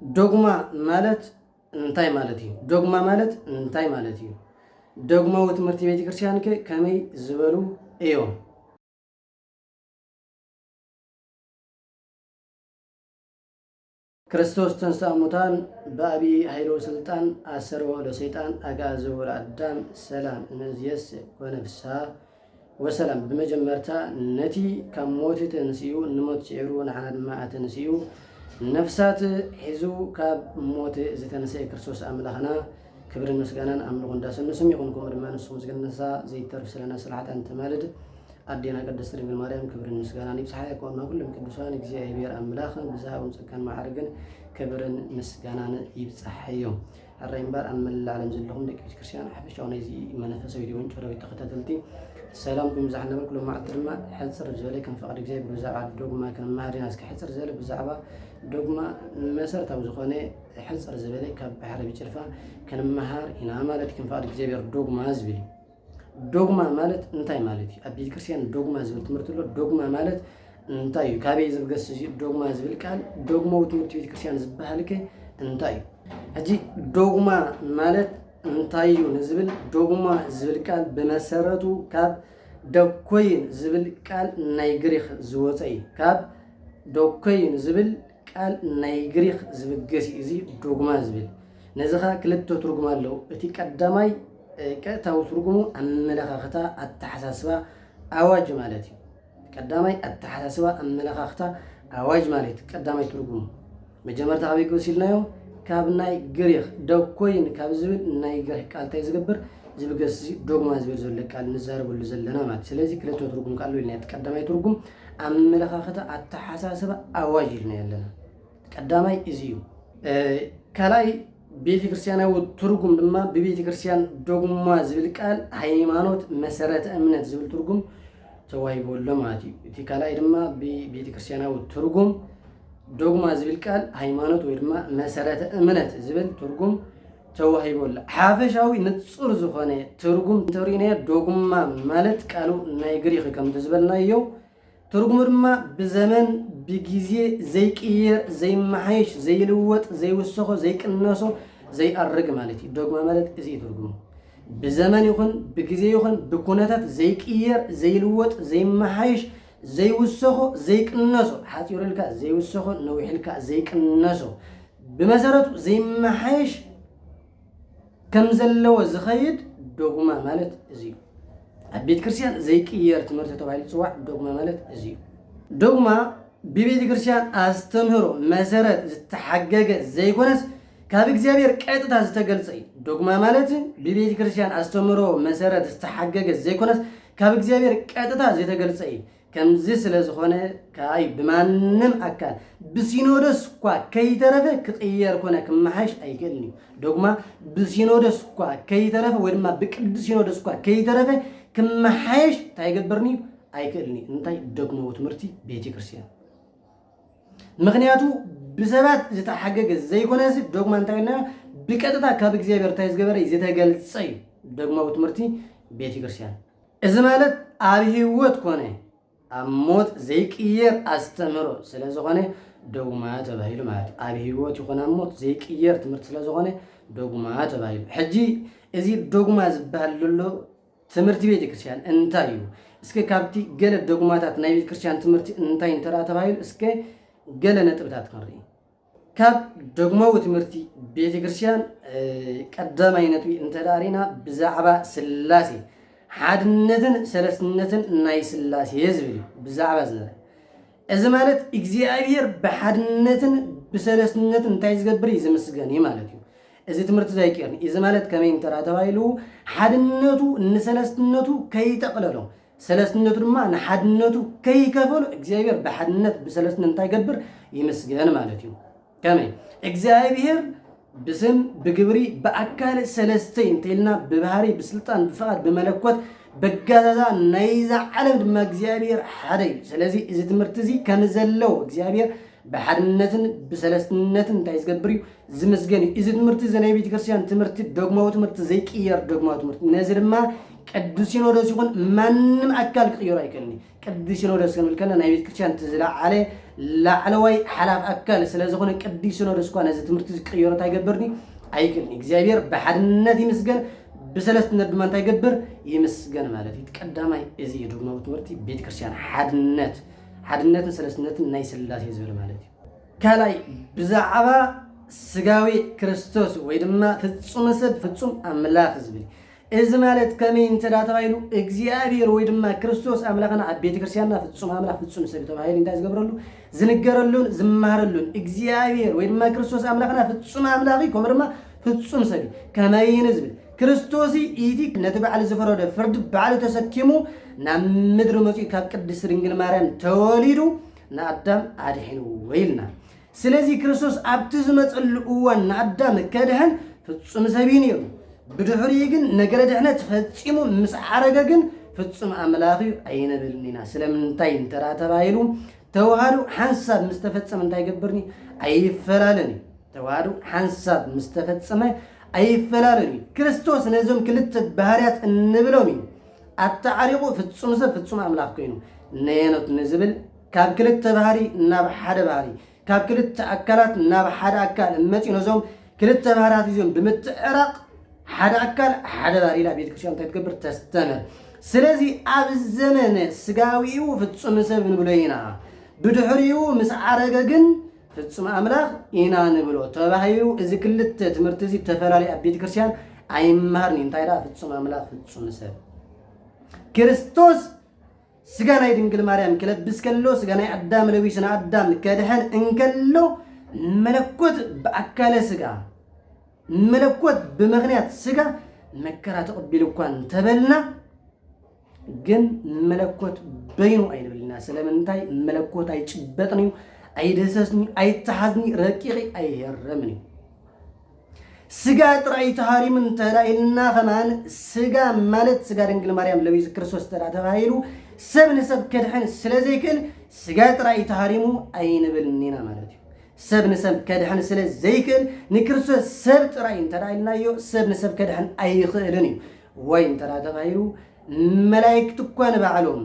ዶግማ ማለት እንታይ ማለት እዩ? ዶግማ ማለት እንታይ ማለት እዩ? ዶግማዊ ትምህርቲ ቤተ ክርስቲያን ከመይ ዝበሉ እዮም? ክርስቶስ ተንሥአ እሙታን በአብይ ኃይሎ ስልጣን አሰሮ ለሰይጣን አግዓዞ ለአዳም ሰላም እምይእዜሰ ኮነ ፍስሐ ወሰላም። በመጀመርታ ነቲ ካብ ሞት ተንስኡ ንሞት ጭዕሩ ንሓና ድማ ተንስኡ ነፍሳት ሒዙ ካብ ሞት ዝተነስአ ክርስቶስ አምላኽና ክብርን ምስጋናን አምልኾ እንዳሰንሱም ይኹን። ከምኡ ድማ ንስኹም ዝገነሳ ዘይተርፍ ስለና ስራሕታ እንተማልድ አዴና ቅድስት ድንግል ማርያም ክብርን ምስጋናን ይብፅሓ ይኮንና ኩሎም ቅዱሳን እግዚአብሔር አምላኽ ብዝሃቦም ጸጋን ማዕርግን ክብርን ምስጋናን ይብፅሓ እዮም። ሕራይ እምበር ኣብ መላእ ዓለም ዘለኹም ደቂ ቤተ ክርስቲያን ሓፈሻዊ ናይዚ መንፈሳዊ ዲዮን ጨረዊት ተኸታተልቲ ሰላም ኩሎም ዝሓነበል ኩሎም ማዕልቲ ድማ ሕፅር ዝበለ ከም ፈቅዲ እግዚአብሔር ብዛዕባ ዶግማ ክንመሃር ኢና። እስኪ ሕፅር ዝበለ ብዛዕባ ዶግማ መሰረታዊ ዝኾነ ሕፅር ዝበለ ካብ ባሕሪ ቢጭልፋ ክንመሃር ኢና ማለት ከም ፈቅዲ እግዚአብሔር ዶግማ ዝብል ዶግማ ማለት እንታይ ማለት እዩ? ኣብ ቤተ ክርስቲያን ዶግማ ዝብል ትምህርቲ ኣሎ። ዶግማ ማለት እንታይ እዩ? ካበይ ዝብገስ ዶግማ ዝብል ቃል ዶግማዊ ትምህርቲ ቤተ ክርስቲያን ዝበሃል እንታይ እዩ? ሕጂ ዶግማ ማለት እንታይ እዩ ንዝብል ዶግማ ዝብል ቃል ብመሰረቱ ካብ ዶኮይን ዝብል ቃል ናይ ግሪክ ዝወፀ እዩ። ካብ ዶኮይን ዝብል ቃል ናይ ግሪክ ዝብገስ እዩ እዚ ዶግማ ዝብል። ነዚኻ ክልተ ትርጉም ኣለዉ። እቲ ቀዳማይ ቀጥታዊ ትርጉሙ አመለኻኽታ አተሓሳስባ አዋጅ ማለት እዩ። ቀዳማይ አተሓሳስባ አመለኻኽታ አዋጅ ማለት ቀዳማይ ትርጉሙ መጀመርታ ካበይ ገሲልናዮ ካብ ናይ ግሪክ ዶኮይን ካብ ዝብል ናይ ግሪክ ቃል እንታይ ዝገብር ዝብገስ ዶግማ ዝብል ዘሎ ቃል ንዛረበሉ ዘለና ማለት። ስለዚ ክልተ ትርጉም ቃል ኢልና ቀዳማይ ትርጉም አመለኻኽታ አተሓሳስባ አዋጅ ኢልና ያለና ቀዳማይ እዚ እዩ። ከላይ ቤተ ክርስቲያናዊ ትርጉም ድማ ብቤተ ክርስቲያን ዶግማ ዝብል ቃል ሃይማኖት መሰረተ እምነት ዝብል ትርጉም ተዋሂቦሎ ማለት እዩ። እቲ ካልኣይ ድማ ብቤተ ክርስቲያናዊ ትርጉም ዶግማ ዝብል ቃል ሃይማኖት ወይ ድማ መሰረተ እምነት ዝብል ትርጉም ተዋሂቦሎ። ሓፈሻዊ ንጹር ዝኾነ ትርጉም እንተሪእናዮ ዶግማ ማለት ቃሉ ናይ ግሪክ ከም ዝበልናዮ ትርጉሙ ድማ ብዘመን ብጊዜ ዘይቅየር ዘይመሓይሽ ዘይልወጥ ዘይውሰኾ ዘይቅነሶ ዘይአርግ ማለት እዩ። ዶግማ ማለት እዚ ትርጉሙ ብዘመን ይኹን ብጊዜ ይኹን ብኩነታት ዘይቅየር ዘይልወጥ ዘይመሓይሽ ዘይውሰኾ ዘይቅነሶ ሓፂሩልካ ዘይውሰኾ ነዊሕልካ ዘይቅነሶ ብመሰረቱ ዘይመሓይሽ ከም ዘለዎ ዝኸይድ ዶግማ ማለት እዚ እዩ። ኣብ ቤተ ክርስቲያን ዘይቅየር ትምህርቲ ተባሂሉ ዝፅዋዕ ዶግማ ማለት እዚ እዩ። ዶግማ ብቤተ ክርስቲያን አስተምህሮ መሰረት ዝተሓገገ ዘይኮነስ ካብ እግዚአብሔር ቀጥታ ዝተገልጸ እዩ። ዶግማ ማለት ብቤተ ክርስቲያን አስተምህሮ መሰረት ዝተሓገገ ዘይኮነስ ካብ እግዚአብሔር ቀጥታ ዝተገልጸ እዩ። ከምዚ ስለ ዝኾነ ካይ ብማንም አካል ብሲኖዶስ እኳ ከይተረፈ ክቅየር ኮነ ክመሓሽ ኣይክእልን እዩ። ዶግማ ብሲኖዶስ እኳ ከይተረፈ ወይ ድማ ብቅዱስ ሲኖዶስ እኳ ከይተረፈ ክመሓየሽ እንታይ ይገብርኒ ኣይክእልኒ። እንታይ ዶግማዊ ትምህርቲ ቤተ ክርስቲያን ምክንያቱ ብሰባት ዝተሓገገ ዘይኮነስ ዶግማ እንታይ ኢልና ብቀጥታ ካብ እግዚአብሔር እንታይ ዝገበረ ዝተገልጸ እዩ ዶግማዊ ትምህርቲ ቤተ ክርስቲያን። እዚ ማለት ኣብ ህይወት ኮነ ኣብ ሞት ዘይቅየር አስተምህሮ ስለ ዝኾነ ዶግማ ተባሂሉ ማለት ኣብ ህይወት ይኹን ኣብ ሞት ዘይቅየር ትምህርቲ ስለ ዝኾነ ዶግማ ተባሂሉ። ሕጂ እዚ ዶግማ ዝበሃል ዘሎ ትምህርቲ ቤተ ክርስቲያን እንታይ እዩ? እስከ ካብቲ ገለ ዶግማታት ናይ ቤተ ክርስቲያን ትምህርቲ እንታይ እንተራ ተባሂሉ እስከ ገለ ነጥብታት ክንርኢ። ካብ ዶግማዊ ትምህርቲ ቤተ ክርስቲያን ቀዳማይ ነጥቢ እንተዳሪና ብዛዕባ ስላሴ ሓድነትን ሰለስትነትን ናይ ስላሴ ዝብል እዩ። ብዛዕባ ዝነበረ እዚ ማለት እግዚአብሔር ብሓድነትን ብሰለስትነትን እንታይ ዝገብር እዩ ዝምስገን እዩ ማለት እዩ። እዚ ትምህርቲ ዘይቀርኒ እዚ ማለት ከመይ እንተራ ተባሂሉ ሓድነቱ ንሰለስትነቱ ከይጠቕለሎ ሰለስትነቱ ድማ ንሓድነቱ ከይከፈሉ እግዚአብሔር ብሓድነት ብሰለስትነት እንታይ ይገብር ይምስገን ማለት እዩ። ከመይ እግዚአብሔር ብስም ብግብሪ በአካል ሰለስተ እንተልና ብባህሪ ብስልጣን ብፍቃድ ብመለኮት በጋዛዛ ናይዛ ዓለም ድማ እግዚአብሔር ሓደ እዩ። ስለዚ እዚ ትምህርቲ እዚ ከም ዘለው እግዚአብሔር ብሓድነትን ብሰለስትነትን እንታይ ዝገብር እዩ ዝምስገን እዩ። እዚ ትምህርቲ እዚ ናይ ቤተ ክርስቲያን ትምህርቲ ዶግማዊ ትምህርቲ ዘይቅየር ዶግማዊ ትምህርቲ ነዚ ድማ ቅዱስ ሲኖዶስ ይኹን ማንም አካል ክቅይሮ አይከልኒ ቅዱስ ሲኖዶስ ክንብል ከለና ናይ ቤተ ክርስቲያን ትዝለዓለ ላዕለዋይ ሓላፍ አካል ስለዝኾነ ቅዱስ ሲኖዶስ እኳ ነዚ ትምህርቲ ክቅይሮ አይገብርኒ አይክልኒ እግዚአብሔር ብሓድነት ይመስገን ብሰለስትነት ድማ እንታይ ይገብር ይመስገን ማለት እዩ ቀዳማይ እዚ የዶግማዊ ትምህርቲ ቤተ ክርስቲያን ሓድነትን ሰለስትነትን ናይ ስላሴ ዝብል ማለት እዩ ካልኣይ ብዛዕባ ስጋዊ ክርስቶስ ወይ ድማ ፍጹም ሰብ ፍጹም አምላኽ ዝብል እዚ ማለት ከመይ እንተዳ ተባሂሉ እግዚአብሔር ወይ ድማ ክርስቶስ አምላኽና ኣብ ቤተ ክርስቲያንና ፍጹም አምላኽ ፍጹም ሰብ ተባሂሉ እንታይ ዝገብረሉ ዝንገረሉን ዝማሃረሉን እግዚአብሔር ወይ ድማ ክርስቶስ አምላኽና ፍጹም አምላኽ ከምኡ ድማ ፍጹም ሰብ ከመይን ዝብል ክርስቶስ ኢቲ ነቲ በዓል ዝፈረደ ፍርድ በዓል ተሰኪሙ ናብ ምድሪ መፂኡ ካብ ቅድስት ድንግል ማርያም ተወሊዱ ንኣዳም ኣድሒንዎ ኢልና ስለዚ ክርስቶስ ኣብቲ ዝመፀሉ እዋን ንኣዳም ከድሕን ፍጹም ሰብ ነይሩ ብድሕሪኡ ግን ነገረ ድሕነት ፈፂሙ ምስ ዓረገ ግን ፍጹም ኣምላኽ ኣይነበርን ኢና ስለምንታይ እንተራ ተባሂሉ ተዋህዶ ሓንሳብ ምስ ተፈፀመ እንታይ ይገብርኒ ኣይፈላለን ተዋህዶ ሓንሳብ ምስ ተፈፀመ ኣይፈላለን ክርስቶስ ነዞም ክልተ ባህርያት እንብሎም እዩ ኣተዓሪቑ ፍጹም ሰብ ፍጹም ኣምላኽ ኮይኑ ነየኖት ንዝብል ካብ ክልተ ባህሪ ናብ ሓደ ባህሪ ካብ ክልተ ኣካላት ናብ ሓደ ኣካል መፂኡ ነዞም ክልተ ባህርያት እዚኦም ብምትዕራቕ ሓደ ኣካል ሓደ ባህሪ ኢላ ቤተ ክርስቲያን እንታይ ትገብር ተስተምር ስለዚ ኣብ ዘመነ ስጋዊኡ ፍጹም ሰብ ንብሎ ኢና ብድሕሪኡ ምስ ዓረገ ግን ፍጹም አምላኽ ኢና ንብሎ ተባሂሉ እዚ ክልተ ትምህርቲ እዚ ተፈላለዩ ኣብ ቤተ ክርስቲያን ኣይመሃርኒ እንታይ ዳ ፍጹም አምላኽ ፍጹም ሰብ ክርስቶስ ስጋ ናይ ድንግል ማርያም ክለብስ ከሎ ስጋ ናይ ኣዳም ለቢስ ንኣዳም ከድሕን እንከሎ መለኮት ብኣካለ ስጋ መለኮት ብምኽንያት ስጋ መከራ ተቐቢሉ እኳ እንተበልና ግን መለኮት በይኑ ኣይንብልና ስለምንታይ መለኮት ኣይጭበጥን እዩ ኣይደሰስኒ ኣይተሓዝኒ ረቂቂ ኣይሄረምን እዩ ስጋ ጥራይ ተሃሪምን ተዳኢልና ከማን ስጋ ማለት ስጋ ድንግል ማርያም ለቢስ ክርስቶስ ተባሂሉ ሰብ ንሰብ ከድሕን ስለዘይክእል ስጋ ጥራይ ተሃሪሙ ኣይንብልኒና ማለት እዩ ሰብ ንሰብ ከድሕን ስለዘይክእል ንክርስቶስ ሰብ ጥራይ ተዳኢልናዮ ሰብ ንሰብ ከድሕን ኣይኽእልን እዩ ወይ እንተዳ ተባሂሉ መላእክት እኳ ንባዕሎም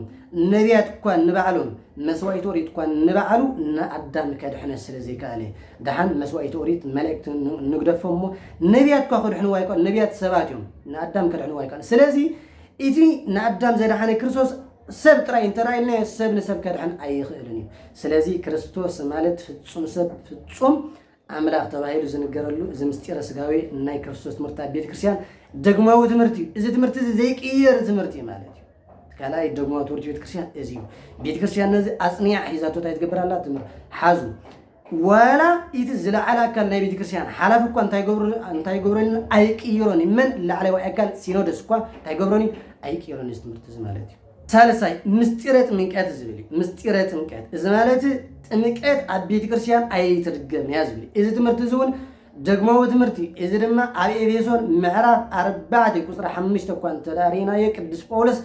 ነቢያት እኳ ንባዕሎም መስዋዕት ኦሪት እኳ ንባዕሉ ንኣዳም ከድሕነ ስለዘይከኣለ ድሓን መስዋዕት ኦሪት መላእክት ንግደፎሞ ነቢያት እኳ ከድሕንዋ ይከኣሉ ነቢያት ሰባት እዮም ንኣዳም ከድሕንዋ ይከኣሉ ስለዚ እቲ ንኣዳም ዘድሓነ ክርስቶስ ሰብ ጥራይ እንተራኢልና ሰብ ንሰብ ከድሕን ኣይኽእልን እዩ ስለዚ ክርስቶስ ማለት ፍጹም ሰብ ፍጹም ኣምላኽ ተባሂሉ ዝንገረሉ እዚ ምስጢረ ስጋዊ ናይ ክርስቶስ ትምህርቲ ኣብ ቤተ ክርስቲያን ደግማዊ ትምህርቲ እዚ ትምህርቲ ዘይቅየር ትምህርቲ ማለት እዩ ካልኣይ ደግማዊ ትምህርቲ ቤተ ክርስቲያን እዚ እዩ ቤተ ክርስቲያን ነዚ ኣፅኒዓ ሒዛቶ እንታይ ትገብራላ ትምህርቲ ሓዙ ዋላ እቲ ዝለዓለ ኣካል ናይ ቤተ ክርስቲያን ሓላፍ እኳ እንታይ ገብረኒ ኣይቅይሮኒ መን ላዕለዋይ ኣካል ሲኖዶስ እኳ እንታይ ገብረኒ ኣይቅይሮኒ እዚ ትምህርቲ እዚ ማለት እዩ ሳልሳይ ምስጢረ ጥምቀት ዝብል ምስጢረ ጥምቀት እዚ ማለት ጥምቀት ኣብ ቤተ ክርስቲያን ኣይትድገም እያ ዝብል እዚ ትምህርቲ እዚ እውን ደግማዊ ትምህርቲ እዚ ድማ ኣብ ኤፌሶን ምዕራፍ 4 ቁፅሪ 5 እኳ እንተዳሪናዮ ቅዱስ ጳውሎስ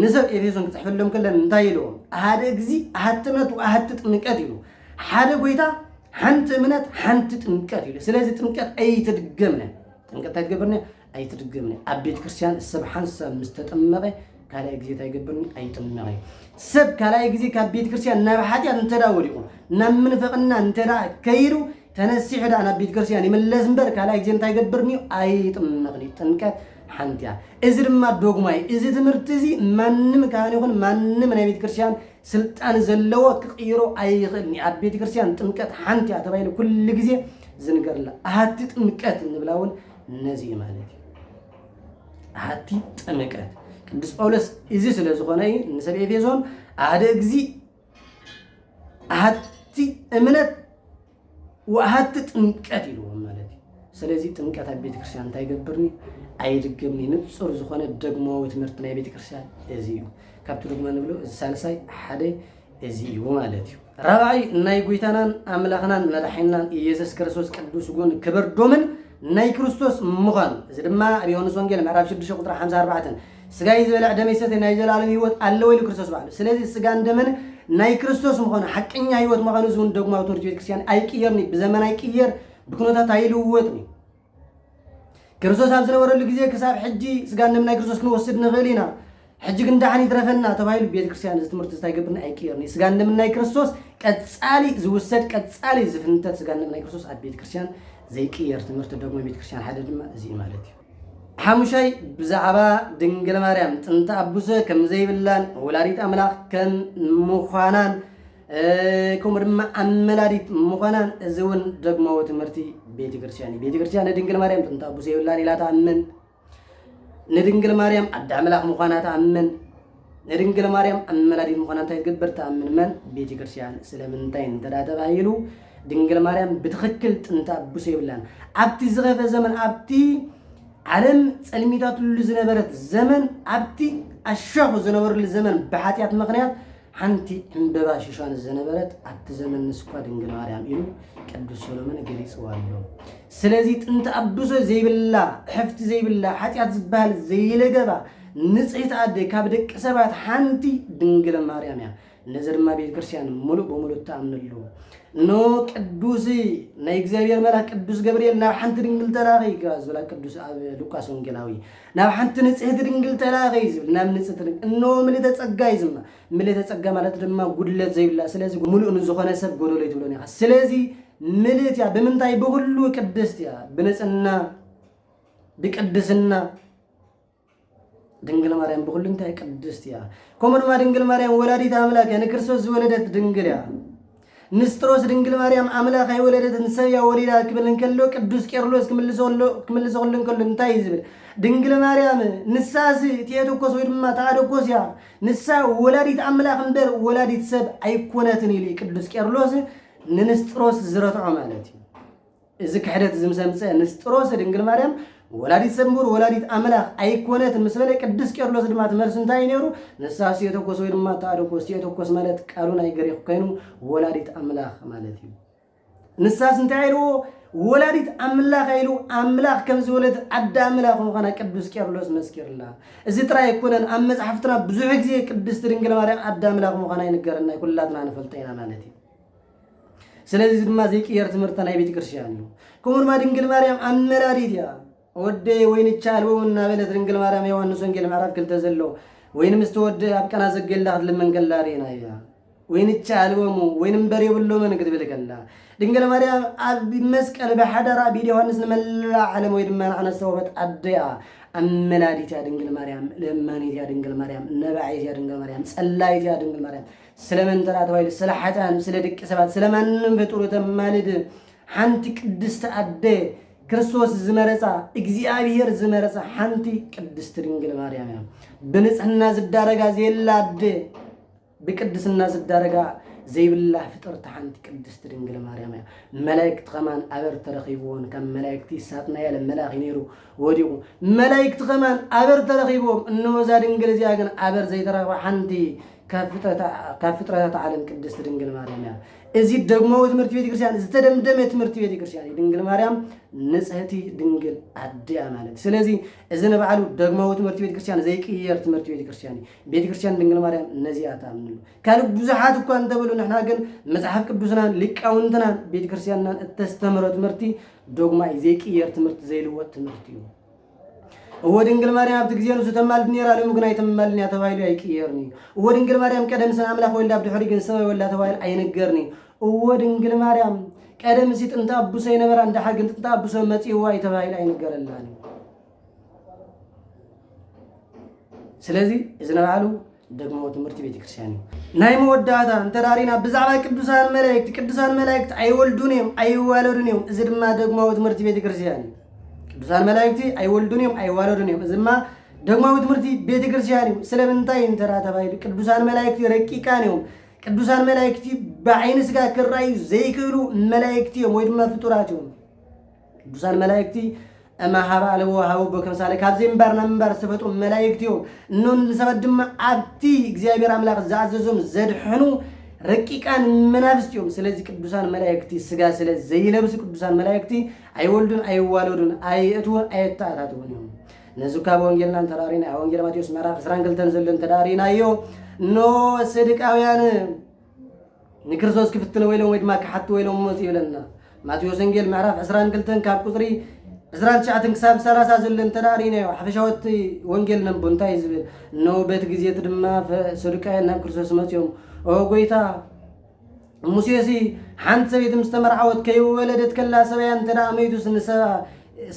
ንሰብ ኤፌሶን ክፅሕፈሎም ከለን እንታይ ኢልዎም ሓደ ግዜ ኣሃቲ እምነት ወኣሃቲ ጥምቀት ኢሉ ሓደ ጎይታ ሓንቲ እምነት ሓንቲ ጥምቀት ኢሉ ስለዚ ጥምቀት ኣይትድገምነ ጥምቀት ኣይትገብርኒ ኣይትድገምኒ ኣብ ቤተ ክርስቲያን ሰብ ሓንሳብ ምስ ተጠመቐ ካልኣይ ግዜ እንታይ ይገብርኒ ኣይጥመቐ ሰብ ካልኣይ ግዜ ካብ ቤተ ክርስቲያን ናብ ሓጢኣት እንተዳ ወዲቑ ናብ ምንፍቕና እንተዳ ከይዱ ተነሲሑ ዳ ናብ ቤተ ክርስቲያን ይመለስ እምበር ካልኣይ ግዜ እንታይ ይገብርኒ ኣይጥመቕኒ ጥምቀት ሓንቲ እያ እዚ ድማ ዶግማይ እዚ ትምህርቲ እዚ ማንም ካህን ይኹን ማንም ናይ ቤተ ክርስቲያን ስልጣን ዘለዎ ክቅይሮ ኣይኽእልኒ ኣብ ቤተ ክርስቲያን ጥምቀት ሓንቲ እያ ተባሂሉ ኩሉ ግዜ ዝንገርላ ኣሃቲ ጥምቀት ንብላ እውን ነዚ ማለት እዩ ኣሃቲ ጥምቀት ቅዱስ ጳውሎስ እዚ ስለ ዝኾነ ንሰብ ኤፌሶን ሓደ ግዜ ኣሃቲ እምነት ወኣሃቲ ጥምቀት ኢልዎም ማለት እዩ ስለዚ ጥምቀት ኣብ ቤተ ክርስቲያን እንታይ ይገብርኒ ኣይድገምኒ ንጹር ዝኾነ ደግማዊ ትምህርቲ ናይ ቤተ ክርስቲያን እዚ እዩ ካብቲ ድማ ንብሎ እዚ ሳልሳይ ሓደ እዚ እዩ ማለት እዩ ራብዓይ ናይ ጎይታናን ኣምላኽናን መድሓኒናን ኢየሱስ ክርስቶስ ቅዱስ ጎን ክብር ዶምን ናይ ክርስቶስ ምዃኑ እዚ ድማ ኣብ ዮሐንስ ወንጌል ምዕራፍ 6 ቁጥሪ 54 ስጋይ ዝበልዕ ደመይ ሰተይ ናይ ዘላለም ህይወት ኣለዎ ኢሉ ክርስቶስ ባዕሉ ስለዚ ስጋን ደምን ናይ ክርስቶስ ምዃኑ ሓቀኛ ህይወት ምዃኑ እውን ደግማዊ ትምህርቲ ቤተ ክርስቲያን ኣይቅየርኒ ብዘመን ኣይቅየር ብኩነታት ኣይልወጥኒ ክርስቶስ ኣብ ዝነበረሉ ግዜ ክሳብ ሕጂ ስጋን ናይ ክርስቶስ ክንወስድ ንኽእል ኢና ሕጂ ግን ዳሕኒ ትረፈና ተባሂሉ ቤተክርስቲያን እዚ ትምህርቲ ዝታይገብርና ኣይቀየርኒ ስጋን ናይ ክርስቶስ ቀጻሊ ዝውሰድ ቀጻሊ ዝፍንተት ስጋን ናይ ክርስቶስ ኣብ ቤተክርስቲያን ዘይቀየር ትምህርቲ ደግሞ ቤተክርስቲያን ሓደ ድማ እዚ ማለት እዩ ሓሙሻይ ብዛዕባ ድንግል ማርያም ጥንተ ኣቡሰ ከም ዘይብላን ወላዲት ኣምላኽ ከም ምዃናን ከምኡ ድማ ኣመላዲት ምዃናን እዚ እውን ደግሞ ትምህርቲ ቤተክርስቲያን ድንግል ማርያም ጥንተ ኣቡሰ ይብላን ኢላ ተኣምን ንድንግል ማርያም ኣዳ ኣምላኽ ምዃና ተኣምን ንድንግል ማርያም ኣመላዲት ምዃና እንታይ ትገብር ተኣምን መን ቤተክርስቲያን ስለምንታይ እንተዳ ተባሂሉ ድንግል ማርያም ብትኽክል ጥንተ ኣቡሰ ይብላን ኣብቲ ዝኸፈ ዘመን ኣብቲ ዓለም ጸልሚታት ሁሉ ዝነበረት ዘመን ኣብቲ ኣሻኹ ዝነበረሉ ዘመን ብሓጢያት ምኽንያት ሓንቲ ዕምበባ ሽሻን ዝነበረት ኣብቲ ዘመን ንስኳ ድንግል ማርያም ኢሉ ቅዱስ ሰሎሞን ገሊጽዋ ኣሎ ስለዚ ጥንተ ኣቡሶ ዘይብላ ሕፍቲ ዘይብላ ሓጢያት ዝበሃል ዘይለገባ ንጽሕቲ ኣደ ካብ ደቂ ሰባት ሓንቲ ድንግል ማርያም እያ ነዚ ድማ ቤተክርስቲያን ሙሉእ በሙሉእ ተኣምነሉ ኖ ቅዱስ ናይ እግዚአብሔር መልአክ ቅዱስ ገብርኤል ናብ ሓንቲ ድንግል ተላኺ ዝብላ ቅዱስ ኣብ ሉቃስ ወንጌላዊ ናብ ሓንቲ ንጽሕቲ ድንግል ተላኺ ዝብል ናብ ንጽሕቲ እኖ ምልዕተ ጸጋ ይዝማ ምልዕተ ጸጋ ማለት ድማ ጉድለት ዘይብላ ስለዚ ሙሉእ ዝኾነ ሰብ ጎደሎ ይትብሎን ኢኻ ስለዚ ምልዕት ያ ብምንታይ ብሁሉ ቅድስት ያ ብንጽህና ብቅድስና ድንግል ማርያም ብሁሉ እንታይ ቅድስት ያ ከምኡ ድማ ድንግል ማርያም ወላዲት ኣምላክ ንክርስቶስ ዝወለደት ድንግል ያ ንስጥሮስ ድንግል ማርያም ኣምላኽ ኣይወለደትን ሰብያ ወሊዳ ክብል እንከሎ ቅዱስ ቄርሎስ ክምልሰሉ እንከሎ እንታይ ዝብል ድንግል ማርያም ንሳስ ትየተኮስ ወይ ድማ ተኣደኮስ ያ ንሳ ወላዲት ኣምላኽ እምበር ወላዲት ሰብ ኣይኮነትን ኢሉ ቅዱስ ቄርሎስ ንንስጥሮስ ዝረትዖ ማለት እዩ እዚ ክሕደት ዝምሰምፀ ንስጥሮስ ድንግል ማርያም ወላዲት ሰብ እምበር ወላዲት ኣምላኽ ኣይኮነትን ምስ በለ ቅዱስ ቄርሎስ ድማ ትመልስ እንታይ ነይሩ ንሳስ ትየተኮስ ወይ ድማ ተኣደኮስ ትየተኮስ ማለት ቃሉ ናይ ግሪክ ኮይኑ ወላዲት ኣምላኽ ማለት እዩ ንሳስ እንታይ ኢሉ ወላዲት ኣምላኽ ኢሉ ኣምላኽ ከም ዝወለድ ኣዳ ኣምላኽ ምዃና ቅዱስ ቄርሎስ መስኪርላ እዚ ጥራይ ኣይኮነን ኣብ መጽሓፍትና ብዙሕ ግዜ ቅድስት ድንግል ማርያም ኣዳ ኣምላኽ ምዃና ይንገረና ኩላትና ንፈልጦ ኢና ማለት እዩ ስለዚህ ድማ ዘይቅየር ትምህርቲ ናይ ቤተክርስቲያን እዩ ከምኡ ድማ ድንግል ማርያም ኣመላዲት እያ ወደ ወይን ቻልዎ እናበለት ድንግል ማርያም ዮሐንስ ወንጌል ምዕራፍ 2 ዘሎ ወይንም ዝተወደ ኣብ ቀና ዘገልላት ለመንገላሪና ያ ወይን ቻልዎሙ ወይንም በሬ ብሎ መንግድ ብልከላ ድንግል ማርያም ኣብ መስቀል በሐደራ ቢድ ዮሐንስ ለመላ ዓለም ወይ ድማ አነስተውበት አደያ አመላዲት ያ ድንግል ማርያም ለማኒት ያ ድንግል ማርያም ነባይት ያ ድንግል ማርያም ጸላይት ያ ድንግል ማርያም ስለመንተራ ተባይል ስለሐጣን ስለድቅ ሰባት ስለማንም ፍጡር ተማልድ ሓንቲ ቅድስት አደ ክርስቶስ ዝመረጻ እግዚአብሔር ዝመረጻ ሓንቲ ቅድስት ድንግል ማርያም ያ በንጽህና ዝዳረጋ ዘላደ በቅድስና ዝዳረጋ ዘይብላ ፍጥርት ሓንቲ ቅድስት ድንግል ማርያም ያ መላእክት ከማን አበር ተረኺቦን ከም መላእክት ሳጥና ያለ መላእክ ነይሩ ወዲቁ መላእክት ከማን አበር ተረኺቦም እነሆ ዛ ድንግል እዚያ ግን አበር ዘይተረኸበ ሓንቲ ከፍጥረታት ዓለም ቅድስት ድንግል ማርያም ያ እዚ ደግሞ ትምህርት ቤተ ክርስቲያን ዝተደምደመ ትምህርት ቤተ ክርስቲያን ድንግል ማርያም ንጽሕቲ ድንግል አድያ ማለት ስለዚህ እዚ ነባዓሉ ደግሞ ትምህርት ቤተ ክርስቲያን ዘይቅየር ትምህርት ቤተ ክርስቲያን ድንግል ማርያም ነዚያ ታምኑ ካል ብዙሓት እኮ እንተብሉ ንሕና ግን መጽሐፍ ቅዱስና ሊቃውንትና ቤተ ክርስቲያንና ተስተምሮ ትምህርቲ ዶግማ ዘይቅየር ትምህርት ዘይልወጥ ትምህርት እዩ ወድንግል ማርያም ኣብቲ ግዜ ንሱ ተማልድ ነራ ለምግና ይተማልኛ ተባይሉ አይቅየርኒ ወድንግል ማርያም ቀደም ሰን አምላክ ወልዳ ብድሕሪ ግን ሰማይ ወልዳ ተባይሉ አይነገርኒ ወድንግል ማርያም ቀደም ሲጥ እንታ አቡሰ ይነበራ እንደ ሐግን እንታ አቡሰ መጽይዋ ይተባይሉ አይነገርላኒ ስለዚህ እዝነባሉ ደግሞ ትምህርት ቤተ ክርስቲያን ናይ መወዳታ እንተዳሪና ብዛዕባ ቅዱሳን መላእክት አይወልዱንም አይዋለዱንም እዚ ድማ ደግሞ ትምህርት ቤተ ክርስቲያን ቅዱሳን መላእክት አይወልዱንም አይዋለዱንም እዝማ ደግሞ ትምህርት ቤተ ክርስቲያን ስለምንታይ እንተራ ተባይሉ ቅዱሳን መላእክት ረቂቃን ቅዱሳን መላእክት በአይን ስጋ ከራይ ዘይክሉ መላእክት ወይ ድማ ፍጡራት ቅዱሳን መላእክት እማ ሀባ አለቦ ሀቡ በከምሳሌ ካብዚ ምባርና ምባር ሰፈጡ መላእክት እኖን ሰበት ድማ አብቲ እግዚአብሔር አምላክ ዘአዘዞም ዘድሕኑ ረቂቃን መናፍስት ስለዚህ ቅዱሳን መላእክት ስጋ ስለ ዘይለብስ ቅዱሳን መላእክት አይወልዱን አይዋለዱን አይእቱን አይታታቱን ነዙካ በወንጌልና ተዳሪና ወንጌል ማቴዎስ ምዕራፍ 12 ዘለን ተዳሪናዮ ኖ ሰድቃውያን ንክርስቶስ ክፍትነ ወይሎም ወይ ድማ ከሐት ወይሎም ሞት ይብለና ማቴዎስ ወንጌል ምዕራፍ 12 ካብ ቁጥሪ 29 ክሳብ 30 ዘለን ተዳሪናዮ ሓፈሻወት ወንጌል ነንቦ እንታይ ዝብል ነው በት ጊዜት ድማ ሰዱቃውያን ናብ ክርስቶስ መፅዮም ኦ ጎይታ ሙሴሲ ሓንቲ ሰበይቲ ምስ ተመርዓወት ከይወለደት ከላ ሰብያን ተዳመይቱስ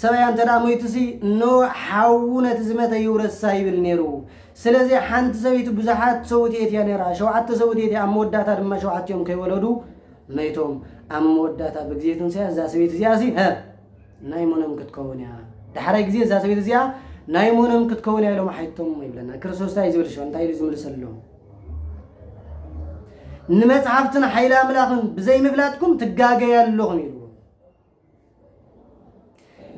ሰብያን ተዳመይቱሲ ኖ ሓውነት ዝመተ ይውረሳ ይብል ነይሩ ስለዚ ሓንቲ ሰበይቲ ብዙሓት ሰውቴት እያ ነይራ 7 ሰውቴት ኣብ መወዳታ ድማ 7 እዮም ከይወለዱ መይቶም ኣብ መወዳታ ብግዚአትን ሲያ እዛ ሰበይቲ እዚኣሲ ናይ ሞኖም ክትከውን እያ ድሕራይ ግዜ እዛ ሰበይቲ እዚኣ ናይ ሞኖም ክትከውን እያ ኢሎም ሓይቶም ይብለና ክርስቶስ እንታይ ዝብል ሸ እንታይ ዝምልሰሎ ንመጽሐፍትን ሓይላ አምላኽን ብዘይ ምፍላጥኩም ትጋገያለኹም ይሉ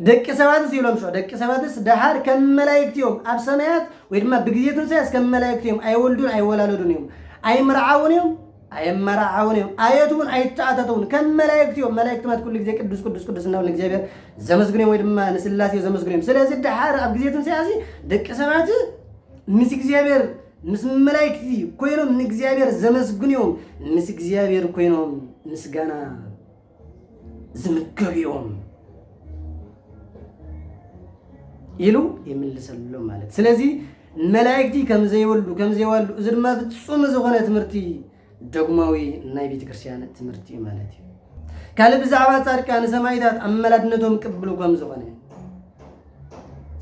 ደቂ ሰባትስ ይብሎም ሸ ደቂ ሰባትስ ድሓር ከም መላእክትዮም ኣብ ሰማያት ወይ ድማ ብግዚአትን ሲያ ከም መላእክትዮም ኣይወልዱን ኣይወላለዱን እዮም ኣይምርዓውን እዮም አይመራዓውን አየቱን አይጣጣቱን ከመላእክትዮም መላእክትማት ኩሉ ጊዜ ቅዱስ ቅዱስ ቅዱስ ነው ለእግዚአብሔር ዘመስግነው ወይ ድማ ንስላሴ ዘመስግነው ስለዚህ ድሓር ኣብ ግዚአትን ሲያዚ ደቂ ሰባት ምስ እግዚአብሔር ምስ መላእክቲ ኮይኖም ንእግዚአብሔር ዘመስግነው ምስ እግዚአብሔር ኮይኖም ምስጋና ዝምገቢዮም ይሉ ይምልሰሉ ማለት ስለዚህ መላእክቲ ከም ዘይወልዱ ከም ዘይወልዱ ዝድማ ፍጹም ዝኾነ ትምህርቲ ዶግማዊ ናይ ቤተ ክርስቲያን ትምህርቲ ማለት እዩ ካለ ብዛዕባ ጻድቃን ሰማዕታት አመላድነቶም ቅብሉ ከም ዝኾነ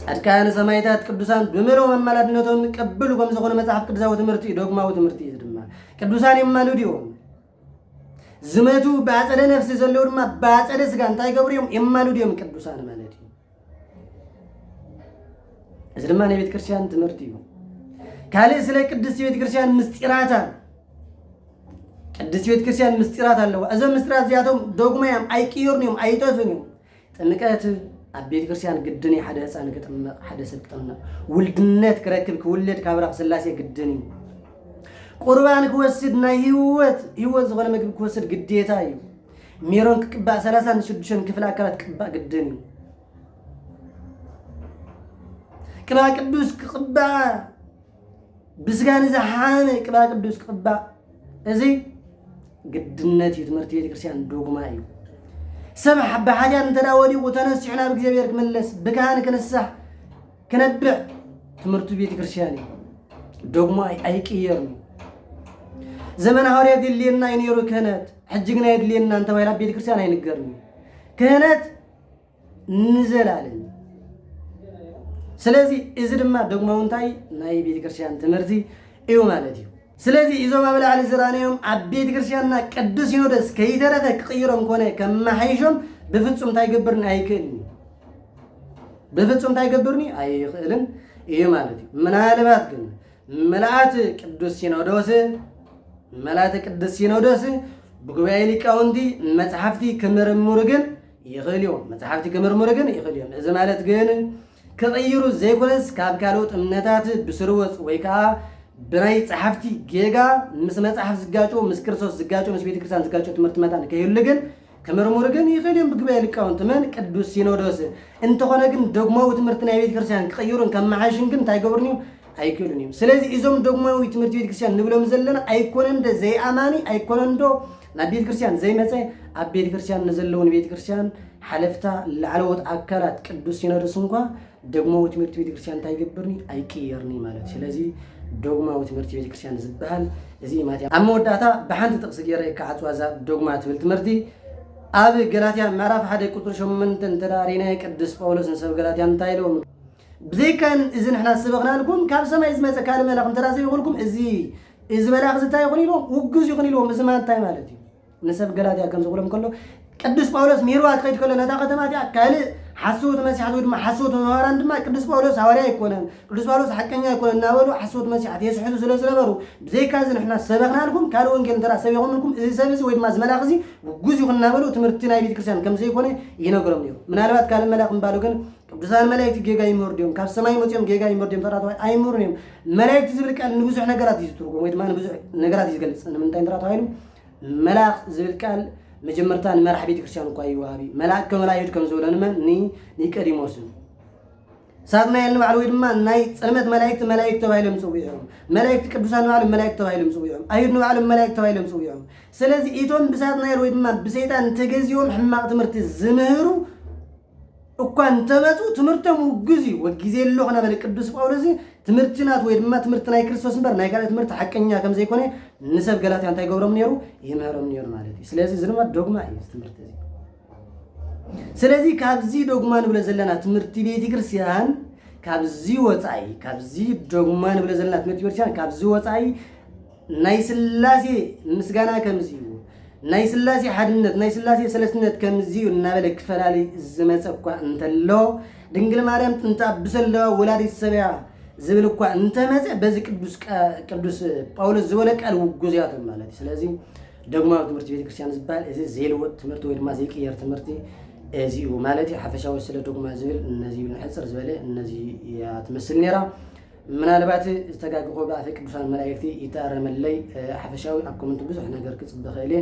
ጻድቃን ሰማዕታት ቅዱሳን ብመሮም አመላድነቶም ቅብሉ ከም ዝኾነ መጽሐፍ ቅዱሳዊ ትምህርቲ ዶግማዊ ትምህርቲ ድማ ቅዱሳን የማሉዲዮም ዝመቱ ባጸደ ነፍስ ዘለው ድማ ባጸደ ስጋ እንታይ ገብሪዮም የማሉዲዮም ቅዱሳን ማለት እዩ እዚ ድማ ናይ ቤተ ክርስቲያን ትምህርቲ እዩ ካለ ስለ ቅድስት ቤተ ክርስቲያን ምስጢራታ ቅድስት ቤተ ክርስቲያን ምስጢራት አለው እዞም ምስጢራት ዚያቶም ዶግማያም አይቅዮርኒም አይጠፍኒም ጥምቀት ኣብ ቤተ ክርስቲያን ግድን ሓደ ህፃን ገጥምቕ ሓደ ሰብ ገጥምቕ ውልድነት ክረክብ ክውለድ ካብራቕ ስላሴ ግድን ቁርባን ክወስድ ናይ ህይወት ዝኾነ ምግብ ክወስድ ግዴታ እዩ ሜሮን ክቅባእ 36 ክፍለ አካላት ክቅባእ ግድን ቅባ ቅዱስ ክቅባእ ብስጋን ዝሓነ ቅባ ቅዱስ ክቅባእ እዚ ግድነት ትምህርቲ ቤተ ክርስቲያን ዶግማ እዩ ሰብ በሓጃን ተዳወዲቁ ተነስዕና በእግዚአብሔር ክመለስ ብካህን ክነሳሕ ክነብዕ ትምህርቱ ቤተ ክርስቲያን እዩ ዶግማ አይቅየርም ዘመን ሐዋርያት ይልየና ይነሩ ክህነት ሕጅግና ይልየና እንተባይላ ቤተ ክርስቲያን አይንገርም ክህነት ንዘላለም ስለዚህ እዚ ድማ ዶግማው እንታይ ናይ ቤተ ክርስቲያን ትምህርቲ እዩ ማለት እዩ ስለዚህ ኢዞም አብላዓሊ ዝራኔዮም ኣብ ቤተ ክርስቲያንና ቅዱስ ሲኖዶስ ከይተረፈ ክቅይሮም ኮነ ከመሓይሾም በፍጹም ታይገብርኒ አይክእልኒ በፍጹም ታይገብርኒ አይክእልን እዩ ማለት እዩ ምናልባት ግን መልአት ቅዱስ ሲኖዶስ ብጉባኤ ሊቃውንቲ መጽሐፍቲ ክምርምሩ ግን ይኽእል እዮም እዚ ማለት ግን ክቅይሩ ዘይኮነስ ካብ ካልኦት እምነታት ብስርወፅ ወይ ከዓ ብናይ ጸሐፍቲ ጌጋ ምስ መጽሐፍ ዝጋጮ ምስ ክርስቶስ ዝጋጮ ምስ ቤተ ክርስቲያን ዝጋጮ ትምህርቲ መጣን ከይሉ ግን ከመርሙር ግን ይፈልዮም ብግባኤ ሊቃውንት መን ቅዱስ ሲኖዶስ እንተኾነ ግን ዶግማዊ ትምህርቲ ናይ ቤተ ክርስቲያን ክቅይሩን ከመሓሽን ግን ታይገብርኒ አይክእሉን እዮም ስለዚህ እዞም ዶግማዊ ትምህርቲ ቤተ ክርስቲያን ንብሎም ዘለና አይኮነን ዘይአማኒ አይኮነን ናብ ቤተ ክርስቲያን ዘይመፀ ኣብ ቤተ ክርስቲያን ንዘለውን ቤተ ክርስቲያን ሓለፍታ ላዕለዎት አካላት ቅዱስ ሲኖዶስ እንኳ ዶግማዊ ትምህርቲ ቤተ ክርስቲያን ታይገብርኒ አይቅየርኒ ማለት ስለዚህ ዶግማዊ ትምህርቲ ቤተ ክርስቲያን ዝበሃል እዚ ማለት ኣብ መወዳእታ ብሓንቲ ጥቕሲ ገይረ ከዓፅዋዛ ዶግማ ትብል ትምህርቲ ኣብ ገላትያ ምዕራፍ 1 ቁጥር 8 ተዳሪና ቅዱስ ጳውሎስ ንሰብ ገላትያ እንታይ ኢሎም ብዘይካን እዚ ንሕና ስበኽናልኩም ካብ ሰማይ ዝመፀ ካል መልአኽ እንተራዘ ይኹልኩም እዚ መልአኽ ዝታይ ይኹን ኢሎም ውግዝ ይኹን ኢሎም እዚ ማለት ማለት እዩ ንሰብ ገላትያ ከም ዝብሎም ከሎ ቅዱስ ጳውሎስ ሚርዋ ትኸይድ ከሎ ነታ ከተማትያ ካልእ ሓሶት መሲሓት ወይ ድማ ሓሶት መዋራን ድማ ቅዱስ ጳውሎስ ሐዋርያ አይኮነን ቅዱስ ጳውሎስ ሐቀኛ አይኮነን እናበሉ ሓሶት መሲሓት የስሕቱ ስለዝነበሩ ብዘይካዚ ንሕና ሰበኽናልኩም ካልእ ወንጌል እንተራ ሰቢኹምልኩም እዚ ሰብዚ ወይ ድማ ዝመላኽ እዚ ውጉዝ ይኹን እናበሉ ትምህርቲ ናይ ቤተ ክርስቲያን ከም ዘይኮነ ይነግሮም ነይሩ ምናልባት ካልእ መልአኽ ምባሉ ግን ቅዱሳን መላእክቲ ጌጋ ይምህሩ ድዮም ካብ ሰማይ መፅኦም ጌጋ ይምህሩ ድዮም ተራተዋይ አይምህሩን እዮም መላእክቲ ዝብል ቃል ንብዙሕ ነገራት እዩ ዝትርጉም ወይ ድማ ንብዙሕ ነገራት እዩ ዝገልፅ ንምንታይ ተራተዋይሉ መልአኽ ዝብል ቃል መጀመርታ ንመራሕ ቤተ ክርስቲያን እኳ ይዋሃቢ መልአክ ከመላእክት ከም ዝበለን መን ኒቆዲሞስ ሳጥና ያልን ባዕሉ ወይ ድማ ናይ ጽልመት መላእክት ተባሂሎም ጽውዕዮም መላእክት ቅዱሳን ባዕሉ መላእክት ተባሂሎም ጽውዕዮም አይሁድ ባዕሉ መላእክት ተባሂሎም ጽውዕዮም ስለዚህ ኢቶም ብሳጥና ያል ወይ ድማ ብሰይጣን ተገዚዮም ሕማቅ ትምህርቲ ዝምህሩ እኳ እንተመጹ ትምህርተሙ ግዚ ወጊዜ ለሆነ በቅዱስ ጳውሎስ ትምህርትናት ወይ ድማ ትምህርት ናይ ክርስቶስ እንበር ናይ ጋር ትምህርት ሐቀኛ ከም ዘይኮነ ንሰብ ገላትያ እንታይ ገብሮም ነይሩ ይመሮም ነይሩ ማለት እዩ ስለዚህ ዝንማ ዶግማ እዩ ትምህርት እዚ ስለዚህ ካብዚ ዶግማ ንብለ ዘለና ትምህርቲ ቤተ ክርስቲያን ካብዚ ወፃኢ ካብዚ ዶግማ ንብለ ዘለና ትምህርቲ ቤተ ክርስቲያን ካብዚ ወፃኢ ናይ ስላሴ ምስጋና ከምዚ ናይ ስላሴ ሓድነት ናይ ስላሴ ሰለስነት ከምዚ እናበለ ክፈላለ ዝመፀኳ እንተሎ ድንግል ማርያም ጥንታ ብሰለዋ ወላዲት ሰብያ ዝብል እኳ እንተመፀ በዚ ቅዱስ ጳውሎስ ዝበለ ቃል ውጉዝያት ማለት ስለዚህ ዶግማዊ ትምህርቲ ቤተ ክርስቲያን ዝባል እዚ ዘይልወጥ ትምህርቲ ወይ ድማ ዘይቅየር ትምህርቲ እዚኡ ማለት ሓፈሻዊ ስለ ዶግማ ዝብል እነዚህ ንሕፅር ዝበለ እነዚህ ያትመስል ነራ ምናልባት ዝተጋግቆ በአፈ ቅዱሳን መላእክቲ ይታረመለይ ሓፈሻዊ ኣብ ኮመንት ብዙሕ ነገር ክጽብቕ ኢለ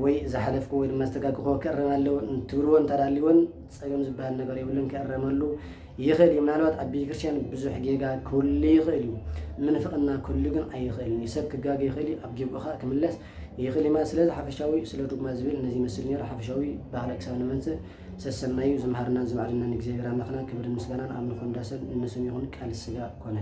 ወይ ዝሓለፍኩ ወይ ድማ ዝተጋግቆ ከረማለው እንትብልዎ እንተዳሊዎን ፀገም ዝበሃል ነገር ይብልን ከረመሉ ይኽእል ምናልባት ኣብ ቤተ ክርስቲያን ብዙሕ ጌጋ ክህሉ ይኽእል እዩ ምንፍቅና ክህሉ ግን ኣይኽእልን ሰብ ክጋገ ይኽእል ኣብ ጌጋኻ ክምለስ ይኽእል ማለት ስለዚ ሓፈሻዊ ስለ ዶግማ ዝብል እነዚህ መስል ነራ ሓፈሻዊ ባህለ ክሳብ ንመንጽእ ሰሰናዩ ዝምሃርናን ዝማዕድናን እግዚአብሔር አምላክና ክብርን ምስጋናን ኣብ ንኹን ዳሰን እነሱም ይኹን ቃል ስጋ ኮነ